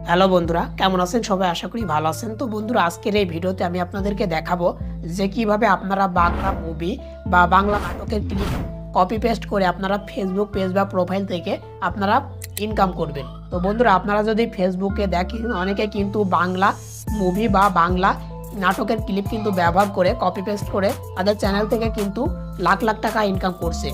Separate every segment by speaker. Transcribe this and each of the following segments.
Speaker 1: Hello বন্ধুরা, কেমন আছেন সবাই? আশা করি ভালো আছেন। তো বন্ধুরা, আজকের এই ভিডিওতে আমি আপনাদেরকে দেখাবো যে কিভাবে আপনারা বাংলা মুভি বা বাংলা নাটকের ক্লিপ কপি পেস্ট করে আপনারা ফেসবুক পেজ বা প্রোফাইল থেকে আপনারা ইনকাম করবেন। তো বন্ধুরা, আপনারা যদি ফেসবুকে দেখেন অনেকে কিন্তু বাংলা মুভি বা বাংলা নাটকের ক্লিপ কিন্তু ব্যবহার করে কপি পেস্ট করে তাদের চ্যানেল থেকে কিন্তু লাখ লাখ টাকা ইনকাম করছে।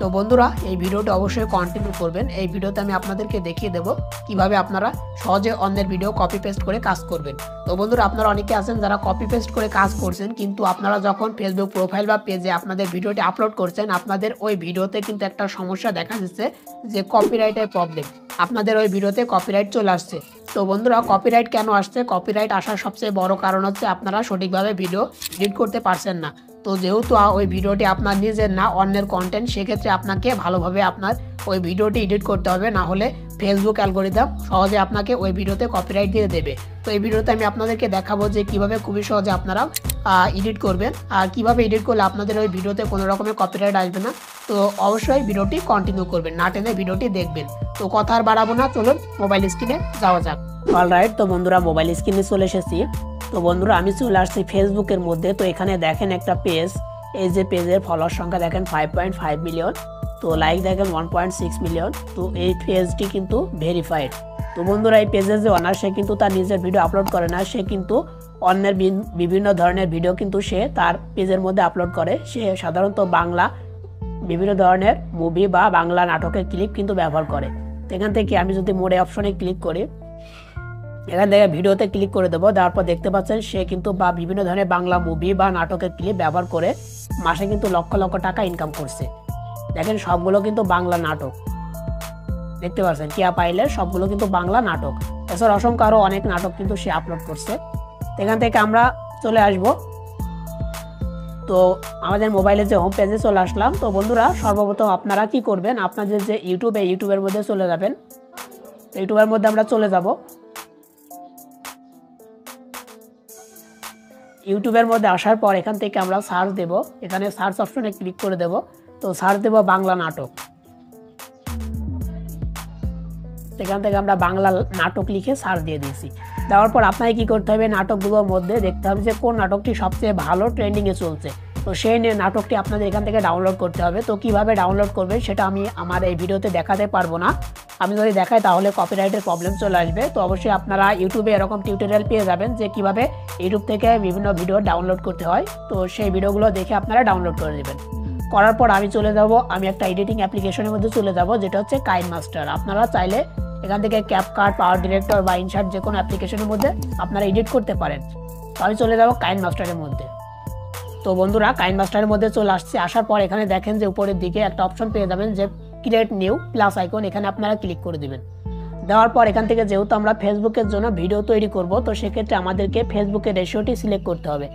Speaker 1: তো বন্ধুরা, এই ভিডিওটা অবশ্যই কন্টিনিউ করবেন। এই ভিডিওতে আমি আপনাদেরকে দেখিয়ে দেবো কিভাবে আপনারা সহজে অন্যের ভিডিও কপি পেস্ট করে কাজ করবেন। তো বন্ধুরা, আপনারা অনেকে আছেন যারা কপি পেস্ট করে কাজ করছেন, কিন্তু আপনারা যখন ফেসবুক প্রোফাইল বা পেজে আপনাদের ভিডিওটি আপলোড করছেন, আপনাদের ওই ভিডিওতে কিন্তু একটা সমস্যা দেখা যাচ্ছে যে কপিরাইটের প্রবলেম। আপনাদের ওই ভিডিওতে কপিরাইট চলে আসছে। তো বন্ধুরা, কপিরাইট কেন আসছে? কপিরাইট আসার সবচেয়ে বড় কারণ হচ্ছে আপনারা সঠিকভাবে ভিডিও এডিট করতে পারছেন না। তো যেহেতু ওই ভিডিওটি আপনার নিজের না, অন্যের কন্টেন্ট, সেক্ষেত্রে আপনাকে ভালোভাবে আপনার ওই ভিডিওটি এডিট করতে হবে, না হলে ফেসবুক অ্যালগরিদম সহজে আপনাকে ওই ভিডিওতে কপিরাইট দিয়ে দেবে। তো এই ভিডিওতে আমি আপনাদেরকে দেখাবো যে কিভাবে খুবই সহজে আপনারা এডিট করবেন, আর কিভাবে এডিট করলে আপনাদের ওই ভিডিওতে কোনো রকমের কপিরাইট আসবে না। তো অবশ্যই ভিডিওটি কন্টিনিউ করবেন, না টেনে ভিডিওটি দেখবেন। তো কথা আর বাড়াবো না, চলুন মোবাইল স্ক্রিনে যাওয়া যাক। অলরাইট, তো বন্ধুরা, মোবাইল স্ক্রিনে চলে এসেছি। তো বন্ধুরা, আমি চলে আসছি ফেসবুকের মধ্যে। তো এখানে দেখেন একটা পেজ, এই যে পেজের ফলোয়ার সংখ্যা দেখেন 5.5 মিলিয়ন, তো লাইক দেখেন 1.6 মিলিয়ন। তো এই পেজটি কিন্তু ভেরিফাইড। তো বন্ধুরা, এই পেজের যে অনার, সে কিন্তু তার নিজের ভিডিও আপলোড করে না, সে কিন্তু অন্যের বিভিন্ন ধরনের ভিডিও কিন্তু সে তার পেজের মধ্যে আপলোড করে। সে সাধারণত বাংলা বিভিন্ন ধরনের মুভি বা বাংলা নাটকের ক্লিপ কিন্তু ব্যবহার করে। এখান থেকে আমি যদি মোড়ে অপশনে ক্লিক করি, এখান থেকে ভিডিওতে ক্লিক করে দেবো। দেওয়ার পর দেখতে পাচ্ছেন সে কিন্তু বিভিন্ন ধরনের বাংলা মুভি বা নাটকের ক্লিপ ব্যবহার করে মাসে কিন্তু লক্ষ লক্ষ টাকা ইনকাম করছে। দেখেন, সবগুলো কিন্তু বাংলা নাটক। দেখতে পাচ্ছেন কিয়া পাইলের সবগুলো কিন্তু বাংলা নাটক। এছাড়া অসংখ্য আরও অনেক নাটক কিন্তু সে আপলোড করছে। এখান থেকে আমরা চলে আসব, তো আমাদের মোবাইলে যে হোম পেজে চলে আসলাম। তো বন্ধুরা, সর্বপ্রথম আপনারা কি করবেন, আপনাদের যে ইউটিউবের মধ্যে চলে যাবেন। ইউটিউবের মধ্যে আমরা চলে যাব। ইউটিউবের মধ্যে আসার পর এখান থেকে আমরা সার্চ দেব। এখানে সার্চ অপশনে ক্লিক করে দেব। তো সার্চ দেব বাংলা নাটক। এখান থেকে আমরা বাংলা নাটক লিখে সার্চ দিয়ে দিয়েছি। দেওয়ার পর আপনাকে কি করতে হবে, নাটকগুলোর মধ্যে দেখতে হবে যে কোন নাটকটি সবচেয়ে ভালো ট্রেন্ডিংয়ে চলছে। তো সেই নাটকটি আপনাদের এখান থেকে ডাউনলোড করতে হবে। তো কিভাবে ডাউনলোড করবেন সেটা আমি আমার এই ভিডিওতে দেখাতে পারবো না। আমি যদি দেখাই তাহলে কপিরাইটের প্রবলেম চলে আসবে। তো অবশ্যই আপনারা ইউটিউবে এরকম টিউটোরিয়াল পেয়ে যাবেন যে কিভাবে ইউটিউব থেকে বিভিন্ন ভিডিও ডাউনলোড করতে হয়। তো সেই ভিডিওগুলো দেখে আপনারা ডাউনলোড করে নেবেন। করার পর আমি একটা এডিটিং অ্যাপ্লিকেশনের মধ্যে চলে যাব, যেটা হচ্ছে কাইনমাস্টার। আপনারা চাইলে এখান থেকে ক্যাপকাট, পাওয়ার ডিরেক্টর বা ইনশার্ট যে কোনো অ্যাপ্লিকেশনের মধ্যে আপনারা এডিট করতে পারেন। তো আমি চলে যাব কাইনমাস্টারের মধ্যে। তো বন্ধুরা, কাইনমাস্টারের মধ্যে চলে আসছে। আসার পর এখানে দেখেন যে উপরের দিকে একটা অপশন পেয়ে যাবেন যে ক্রিয়েট নিউ প্লাস আইকন, এখানে আপনারা ক্লিক করে দিবেন। দেওয়ার পর এখান থেকে যেহেতু আমরা ফেসবুকের জন্য ভিডিও তৈরি করব, তো সেক্ষেত্রে আমাদেরকে ফেসবুকের রেশিওটি সিলেক্ট করতে হবে।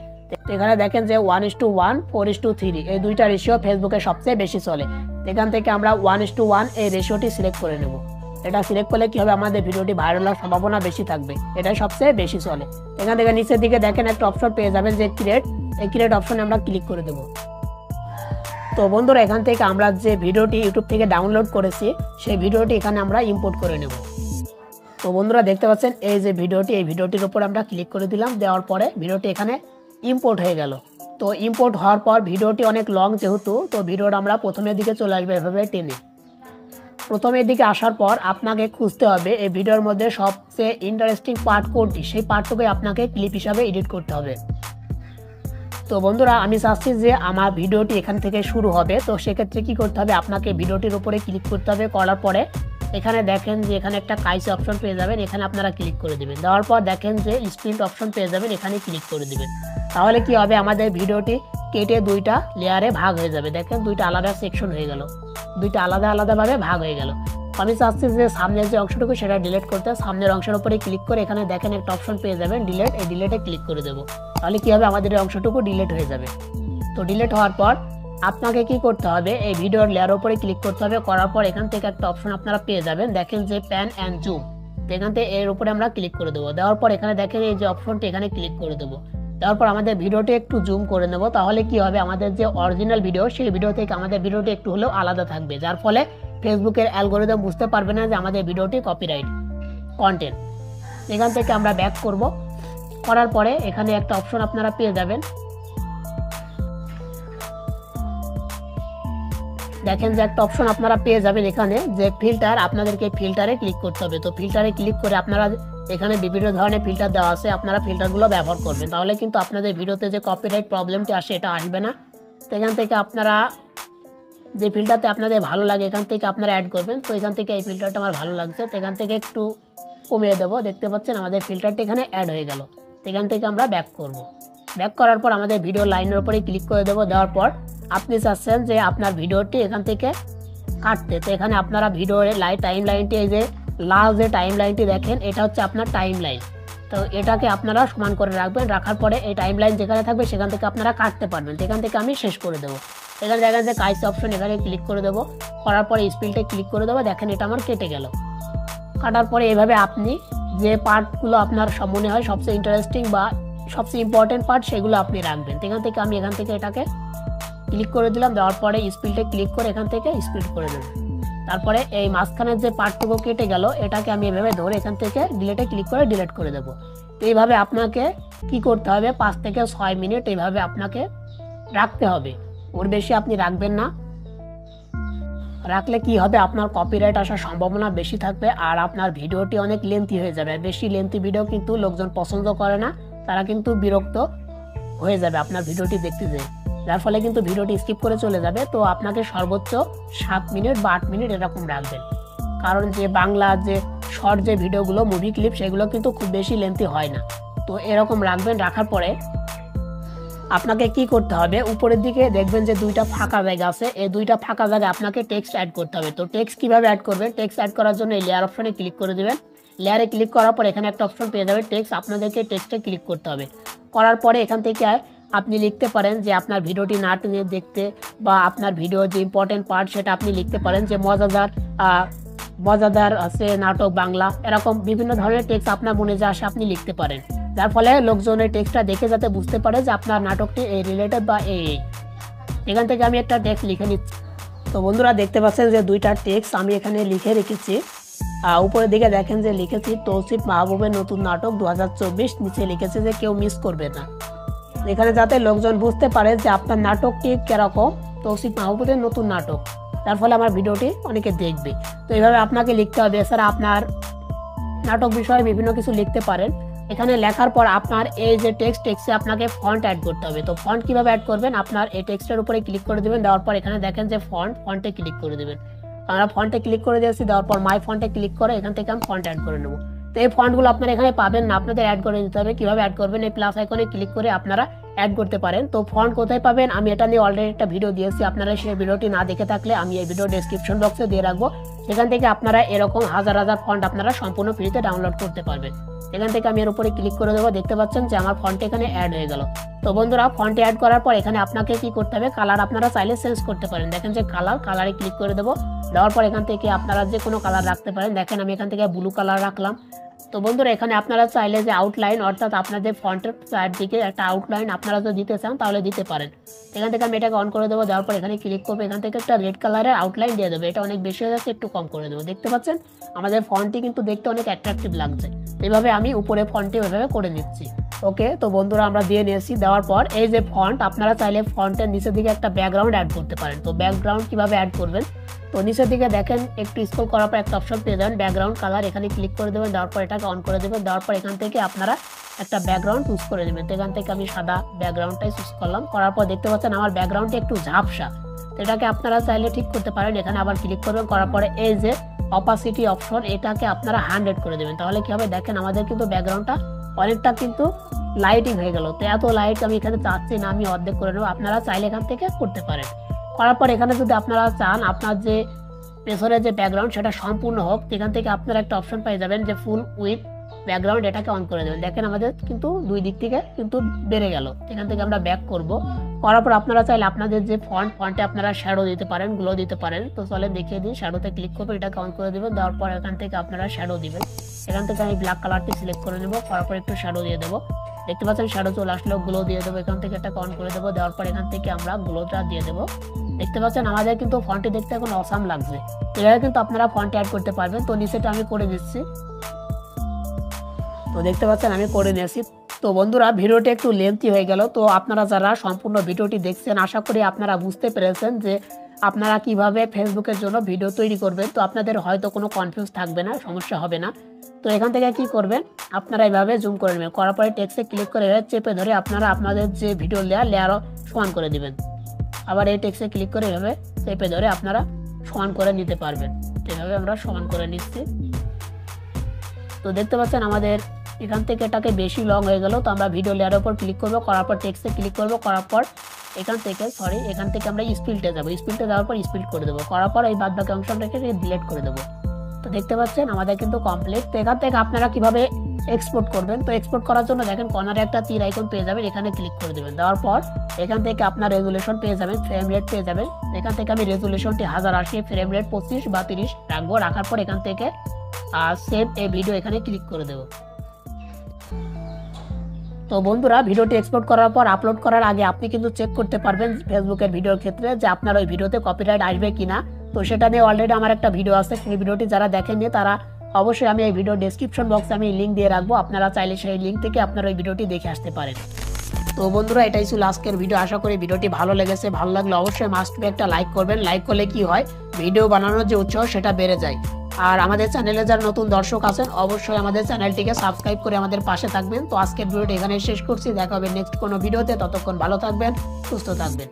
Speaker 1: তো এখানে দেখেন যে 1:1, 4:3 এই দুইটা রেশিও ফেসবুকে সবচেয়ে বেশি চলে। এখান থেকে আমরা 1:1 এই রেশিওটি সিলেক্ট করে নেব। এটা সিলেক্ট করলে কি হবে, আমাদের ভিডিওটি ভাইরাল হওয়ার সম্ভাবনা বেশি থাকবে। এটাই সবচেয়ে বেশি চলে। এখান থেকে নিচের দিকে দেখেন একটা অপশন পেয়ে যাবেন যে ক্রিয়েট। এই ক্রিয়েট অপশনে আমরা ক্লিক করে দেব। তো বন্ধুরা, এখান থেকে আমরা যে ভিডিওটি ইউটিউব থেকে ডাউনলোড করেছি সেই ভিডিওটি এখানে আমরা ইম্পোর্ট করে নেব। তো বন্ধুরা, দেখতে পাচ্ছেন এই যে ভিডিওটি, এই ভিডিওটির উপর আমরা ক্লিক করে দিলাম। দেওয়ার পরে ভিডিওটি এখানে ইম্পোর্ট হয়ে গেল। তো ইম্পোর্ট হওয়ার পর ভিডিওটি অনেক লং যেহেতু, তো ভিডিওটা আমরা প্রথমের দিকে চলে আসবে এভাবে টেনে। প্রথমের দিকে আসার পর আপনাকে খুঁজতে হবে এই ভিডিওর মধ্যে সবচেয়ে ইন্টারেস্টিং পার্ট কোনটি, সেই পার্টটুকুই আপনাকে ক্লিপ হিসাবে এডিট করতে হবে। তো বন্ধুরা, আমি চাচ্ছি যে আমার ভিডিওটি এখান থেকে শুরু হবে। তো সেক্ষেত্রে কি করতে হবে, আপনাকে ভিডিওটির উপরে ক্লিক করতে হবে। করার পরে এখানে দেখেন যে এখানে একটা কাইসি অপশন পেয়ে যাবেন, এখানে আপনারা ক্লিক করে দেবেন। দেওয়ার পর দেখেন যে স্প্লিট অপশন পেয়ে যাবেন, এখানে ক্লিক করে দেবেন। তাহলে কি হবে, আমাদের ভিডিওটি কেটে দুইটা লেয়ারে ভাগ হয়ে যাবে। দেখেন দুইটা আলাদা সেকশন হয়ে গেল, দুইটা আলাদাভাবে ভাগ হয়ে গেল। আমি চাচ্ছি যে সামনের যে অংশটুকু সেটা ডিলিট করতে। সামনের অংশের উপরে ক্লিক করে এখানে দেখেন একটা অপশন পেয়ে যাবেন ডিলিট, এই ডিলিটে ক্লিক করে দেবো। তাহলে কি হবে, আমাদের এই অংশটুকু ডিলিট হয়ে যাবে। তো ডিলিট হওয়ার পর আপনাকে কি করতে হবে, এই ভিডিওর লেয়ার উপরে ক্লিক করতে হবে। করার পর এখান থেকে একটা অপশন আপনারা পেয়ে যাবেন, দেখেন যে প্যান অ্যান্ড জুম। তো এখান থেকে এর উপরে আমরা ক্লিক করে দেবো। দেওয়ার পর এখানে দেখেন এই যে অপশনটি, এখানে ক্লিক করে দেবো। দেওয়ার পর আমাদের ভিডিওটি একটু জুম করে নেব। তাহলে কি হবে, আমাদের যে অরিজিনাল ভিডিও সেই ভিডিও থেকে আমাদের ভিডিওটি একটু হলেও আলাদা থাকবে, যার ফলে ফেসবুকের অ্যালগরিদম বুঝতে পারবে না যে আমাদের ভিডিওটি কপিরাইট কন্টেন্ট। এখান থেকে আমরা ব্যাক করব। করার পরে এখানে একটা অপশন আপনারা পেয়ে যাবেন, দেখেন যে একটা অপশন আপনারা পেয়ে যাবেন এখানে যে ফিল্টার, আপনাদেরকে ফিল্টারে ক্লিক করতে হবে। তো ফিল্টারে ক্লিক করে আপনারা এখানে বিভিন্ন ধরনের ফিল্টার দেওয়া আছে, আপনারা ফিল্টারগুলো ব্যবহার করবেন, তাহলে কিন্তু আপনাদের ভিডিওতে যে কপিরাইট প্রবলেমটি আসে এটা আসবে না। তো এখান থেকে আপনারা যে ফিল্টারতে আপনাদের ভালো লাগে এখান থেকে আপনারা অ্যাড করবেন। তো এখান থেকে এই ফিল্টারটা আমার ভালো লাগছে, তো এখান থেকে একটু কমিয়ে দেবো। দেখতে পাচ্ছেন আমাদের ফিল্টারটা এখানে অ্যাড হয়ে গেল। এখান থেকে আমরা ব্যাক করব। ব্যাক করার পর আমাদের ভিডিও লাইনের উপরে ক্লিক করে দেবো। দেওয়ার পর আপনি চাচ্ছেন যে আপনার ভিডিওটি এখান থেকে কাটতে, তো এখানে আপনারা ভিডিওর টাইম লাইনটি, এই যে লাস্ট যে টাইম লাইনটি দেখেন এটা হচ্ছে আপনার টাইম লাইন। তো এটাকে আপনারা সমান করে রাখবেন, রাখার পরে এই টাইম লাইন যেখানে থাকবে সেখান থেকে আপনারা কাটতে পারবেন। এখান থেকে আমি শেষ করে দেবো। এখানে দেখেন যে কাইস অপশন, এখানে ক্লিক করে দেবো। করার পরে স্পিডে ক্লিক করে দেবো। দেখেন এটা আমার কেটে গেল। কাটার পরে এইভাবে আপনি যে পার্টগুলো আপনার মনে হয় সবচেয়ে ইন্টারেস্টিং বা সবচেয়ে ইম্পর্টেন্ট পার্ট সেগুলো আপনি রাখবেন। এখান থেকে আমি এখান থেকে এটাকে ক্লিক করে দিলাম। দেওয়ার পরে স্পিডে ক্লিক করে এখান থেকে স্পিড করে দেবো। তারপরে এই মাঝখানের যে পার্টটুকু কেটে গেল এটাকে আমি এভাবে ধরে এখান থেকে ডিলেটে ক্লিক করে ডিলিট করে দেবো। তো এইভাবে আপনাকে কি করতে হবে, 5 থেকে 6 মিনিট এইভাবে আপনাকে রাখতে হবে, ওর বেশি আপনি রাখবেন না। রাখলে কি হবে, আপনার কপিরাইট আসার সম্ভাবনা বেশি থাকবে আর আপনার ভিডিওটি অনেক লেন্থি হয়ে যাবে। বেশি লেন্থি ভিডিও কিন্তু লোকজন পছন্দ করে না, তারা কিন্তু বিরক্ত হয়ে যাবে আপনার ভিডিওটি দেখতে যেয়ে, যার ফলে কিন্তু ভিডিওটি স্কিপ করে চলে যাবে। তো আপনাকে সর্বোচ্চ 7 মিনিট বা 8 মিনিট এরকম রাখবেন, কারণ যে বাংলা যে শর্ট যে ভিডিওগুলো মুভি ক্লিপ সেগুলো কিন্তু খুব বেশি লেন্থি হয় না। তো এরকম রাখবেন। রাখার পরে আপনাকে কি করতে হবে, উপরের দিকে দেখবেন যে 2টা ফাঁকা জায়গা আছে, এই 2টা ফাঁকা জায়গায় আপনাকে টেক্সট অ্যাড করতে হবে। তো টেক্সট কিভাবে অ্যাড করবেন, টেক্সট অ্যাড করার জন্য এই লেয়ার অপশনে ক্লিক করে দিবেন। লেয়ারে ক্লিক করার পর এখানে একটা অপশন পেয়ে যাবে টেক্সট, আপনাদেরকে টেক্সটে ক্লিক করতে হবে। করার পরে এখান থেকে আপনি লিখতে পারেন যে আপনার ভিডিওটি না টেনে দেখতে বা আপনার ভিডিওর যে ইম্পর্টেন্ট পার্ট সেটা আপনি লিখতে পারেন, যে মজাদার আছে নাটক বাংলা, এরকম বিভিন্ন ধরনের টেক্সট আপনার মনে যা আসে আপনি লিখতে পারেন, যার ফলে লোকজনের টেক্সটটা দেখে যাতে বুঝতে পারে যে আপনার নাটকটি এই রিলেটেড বা এই। এখান থেকে আমি একটা টেক্সট লিখে নিচ্ছি। তো বন্ধুরা দেখতে পাচ্ছেন যে 2টা টেক্সট আমি এখানে লিখে রেখেছি। উপরের দিকে দেখেন যে লিখেছি তৌসিফ মাহবুবের নতুন নাটক 2024, নিচে লিখেছে যে কেউ মিস করবে না। এখানে যাতে লোকজন বুঝতে পারে যে আপনার নাটকটি কিরকম, তৌসিফ মাহবুবের নতুন নাটক, তার ফলে আমার ভিডিওটি অনেকে দেখবে। তো এইভাবে আপনাকে লিখতে হবে। এছাড়া আপনার নাটক বিষয়ে বিভিন্ন কিছু লিখতে পারেন। এখানে লেখার পর আপনার এই যে টেক্সটে আপনাকে ফন্ট অ্যাড করতে হবে। তো ফন্ট কিভাবে অ্যাড করবেন, আপনার এই টেক্সটের উপরে ক্লিক করে দেবেন। দেওয়ার পর এখানে দেখেন যে ফন্টে ক্লিক করে দেবেন। আমরা ফন্টে ক্লিক করে দিয়েছি। দেওয়ার পর মাই ফন্টে ক্লিক করে এখান থেকে আমি ফন্ট অ্যাড করে নেব। তো এই ফন্টগুলো আপনারা এখানে পাবেন না, আপনাদের অ্যাড করে দিতে হবে। কিভাবে অ্যাড করবেন, এই প্লাস আইকনে ক্লিক করে আপনারা অ্যাড করতে পারেন। তো ফন্ট কোথায় পাবেন, আমি এটা নিয়ে অলরেডি একটা ভিডিও দিয়েছি, আপনারা সেই ভিডিওটি না দেখে থাকলে আমি এই ভিডিও ডেসক্রিপশন বক্সে দিয়ে রাখবো। সেখান থেকে আপনারা এরকম হাজার হাজার ফন্ট আপনারা সম্পূর্ণ ফ্রিতে ডাউনলোড করতে পারবেন। এখান থেকে আমি এর উপরে ক্লিক করে দেবো। দেখতে পাচ্ছেন যে আমার ফন্ট এখানে অ্যাড হয়ে গেল। তো বন্ধুরা ফন্টে অ্যাড করার পর এখানে আপনাকে কি করতে হবে, কালার আপনারা চাইলে চেঞ্জ করতে পারেন। দেখেন যে কালারে ক্লিক করে দেবো। দেওয়ার পর এখান থেকে আপনারা যে কোনো কালার রাখতে পারেন। দেখেন আমি এখান থেকে ব্লু কালার রাখলাম। তো বন্ধুরা এখানে আপনারা চাইলে যে আউটলাইন, অর্থাৎ আপনাদের ফন্টের চারদিকে একটা আউটলাইন আপনারা যদি দিতে চান তাহলে দিতে পারেন। এখান থেকে আমি এটাকে অন করে দেবো। দেওয়ার পর এখানে ক্লিক করবো। এখান থেকে একটা রেড কালারের আউটলাইন দিয়ে দেবো। এটা অনেক বেশি হয়ে যাচ্ছে, একটু কম করে দেবো। দেখতে পাচ্ছেন আমাদের ফন্টটি কিন্তু দেখতে অনেক অ্যাট্রাকটিভ লাগছে। এভাবে আমি উপরে ফন্টটি ওইভাবে করে নিচ্ছি। ওকে, তো বন্ধুরা আমরা দিয়ে নিয়েছি। দেওয়ার পর এই যে ফন্ট, আপনারা চাইলে ফন্টের নিচের দিকে একটা ব্যাকগ্রাউন্ড অ্যাড করতে পারেন। তো ব্যাকগ্রাউন্ড কিভাবে অ্যাড করবেন, তো নিচের দিকে দেখেন একটু স্ক্রল করার পর একটা অপশন পেয়ে যাবেন ব্যাকগ্রাউন্ড কালার, এখানে ক্লিক করে দেবেন। দেওয়ার পর এটাকে অন করে দেবেন। দেওয়ার পর এখান থেকে আপনারা একটা ব্যাকগ্রাউন্ড চুজ করে নেবেন। তো এখান থেকে আমি সাদা ব্যাকগ্রাউন্ডটাই চুজ করলাম। করার পর দেখতে পাচ্ছেন আমার ব্যাকগ্রাউন্ডটি একটু ঝাপসা, এটাকে আপনারা চাইলে ঠিক করতে পারেন। এখানে আবার ক্লিক করবেন। করার পরে এই যে অপাসিটি অপশন, এটাকে আপনারা 100 করে দেবেন। তাহলে কি হবে, দেখেন আমাদের কিন্তু ব্যাকগ্রাউন্ডটা অনেকটা কিন্তু লাইটিং হয়ে গেল। তো এত লাইট আমি এখানে চাচ্ছি না, আমি অর্ধেক করে নেব। আপনারা চাইলে এখান থেকে করতে পারেন। করার পর এখানে যদি আপনারা চান আপনার যে পেছনের যে ব্যাকগ্রাউন্ড সেটা সম্পূর্ণ হোক, এখান থেকে আপনারা একটা অপশন পেয়ে যাবেন যে ফুল উইথ ব্যাকগ্রাউন্ড, এটাকে অন করে দেবেন। দেখেন আমাদের কিন্তু 2 দিক থেকে কিন্তু বেড়ে গেল। এখান থেকে আমরা ব্যাক করব। করার পর আপনারা চাইলে আপনাদের যে ফন্টে আপনারা শ্যাডো দিতে পারেন, গ্লো দিতে পারেন। তো চলে দেখিয়ে দিই। শ্যাডোতে ক্লিক করবেন, এটাকে অন করে দেবেন। দেওয়ার পর এখান থেকে আপনারা শ্যাডো দিবেন। এখান থেকে আমি ব্ল্যাক কালারটি সিলেক্ট করে নেব। করার পর একটু শ্যাডো দিয়ে দেবো। দেখতে পাচ্ছেন শ্যাডো চলে আসলো, গ্লো দিয়ে দেবো। এখান থেকে এটাকে অন করে দেবো। দেওয়ার পর এখান থেকে আমরা গ্লোটা দিয়ে দেবো। দেখতে পাচ্ছেন আমাদের কিন্তু ফন্টটি দেখতে এখন অসাম লাগছে। এভাবে কিন্তু আপনারা ফন্ট অ্যাড করতে পারবেন। তো নিচেটা আমি করে দিচ্ছি। তো দেখতে পাচ্ছেন আমি করে নিয়েছি। তো বন্ধুরা ভিডিওটি একটু লেন্থি হয়ে গেল, তো আপনারা যারা সম্পূর্ণ ভিডিওটি দেখছেন আশা করি আপনারা বুঝতে পেরেছেন যে আপনারা কিভাবে ফেসবুকের জন্য ভিডিও তৈরি করবেন। তো আপনাদের হয়তো কোনো কনফিউজ থাকবে না, সমস্যা হবে না। তো এখান থেকে কি করবেন, আপনারা এইভাবে জুম করে নেবেন, করার পরে টেক্সটে ক্লিক করে চেপে ধরে আপনারা আপনাদের যে ভিডিও লেয়ারও সমান করে দিবেন। আবার এই টেক্সটে ক্লিক করে এভাবে চেপে ধরে আপনারা সমান করে নিতে পারবেন। এভাবে আমরা সমান করে নিচ্ছি। তো দেখতে পাচ্ছেন আমাদের এখান থেকে এটাকে বেশি লং হয়ে গেল, তো আমরা ভিডিও লেয়ারের উপর ক্লিক করব, করার পর টেক্সটে ক্লিক করব, করার পর এখান থেকে আমরা স্পিডে যাব, স্পিডে যাওয়ার পর স্পিড করে দেবো, করার পর এই বাদ বাকি অংশটাকে ডিলিট করে দেবো। তো দেখতে পাচ্ছেন আমাদের কিন্তু কমপ্লিট। তো এখান থেকে আপনারা কিভাবে এক্সপোর্ট করবেন, তো এক্সপোর্ট করার জন্য দেখেন কর্নারে একটা তীর আইকন পেয়ে যাবেন, এখানে ক্লিক করে দেবেন। দেওয়ার পর এখান থেকে আপনার রেজুলেশন পেয়ে যাবেন, ফ্রেম রেট পেয়ে যাবেন। এখান থেকে আমি রেজুলেশনটি 1080, ফ্রেম রেট 25 বা 30 রাখবো। রাখার পর এখান থেকে সেভ এ ভিডিও এখানে ক্লিক করে দেবো। তো বন্ধুরা ভিডিওটি এক্সপোর্ট করার পর আপলোড করার আগে আপনি কিন্তু চেক করতে পারবেন ফেসবুকের ভিডিওর ক্ষেত্রে যে আপনার ওই ভিডিওতে কপিরাইট আসবে কিনা। তো সেটা নিয়ে অলরেডি আমার একটা ভিডিও আছে, সেই ভিডিওটি যারা দেখেননি তারা অবশ্যই আমি এই ভিডিও ডেসক্রিপশন বক্সে আমি লিঙ্ক দিয়ে রাখবো, আপনারা চাইলে সেই লিঙ্ক থেকে আপনারা ওই ভিডিওটি দেখে আসতে পারেন। তো বন্ধুরা এটাই ছিল আজকের ভিডিও, আশা করি ভিডিওটি ভালো লেগেছে। ভালো লাগলে অবশ্যই মাস্ট বি একটা লাইক করবেন। লাইক করলে কি হয়, ভিডিও বানানোর যে উৎসাহ সেটা বেড়ে যায়। আর আমাদের চ্যানেলে যারা নতুন দর্শক আছেন অবশ্যই আমাদের চ্যানেলটিকে সাবস্ক্রাইব করে আমাদের পাশে থাকবেন। তো আজকের ভিডিওটি এখানে শেষ করছি, দেখা হবে নেক্সট কোনো ভিডিওতে। ততক্ষণ ভালো থাকবেন, সুস্থ থাকবেন।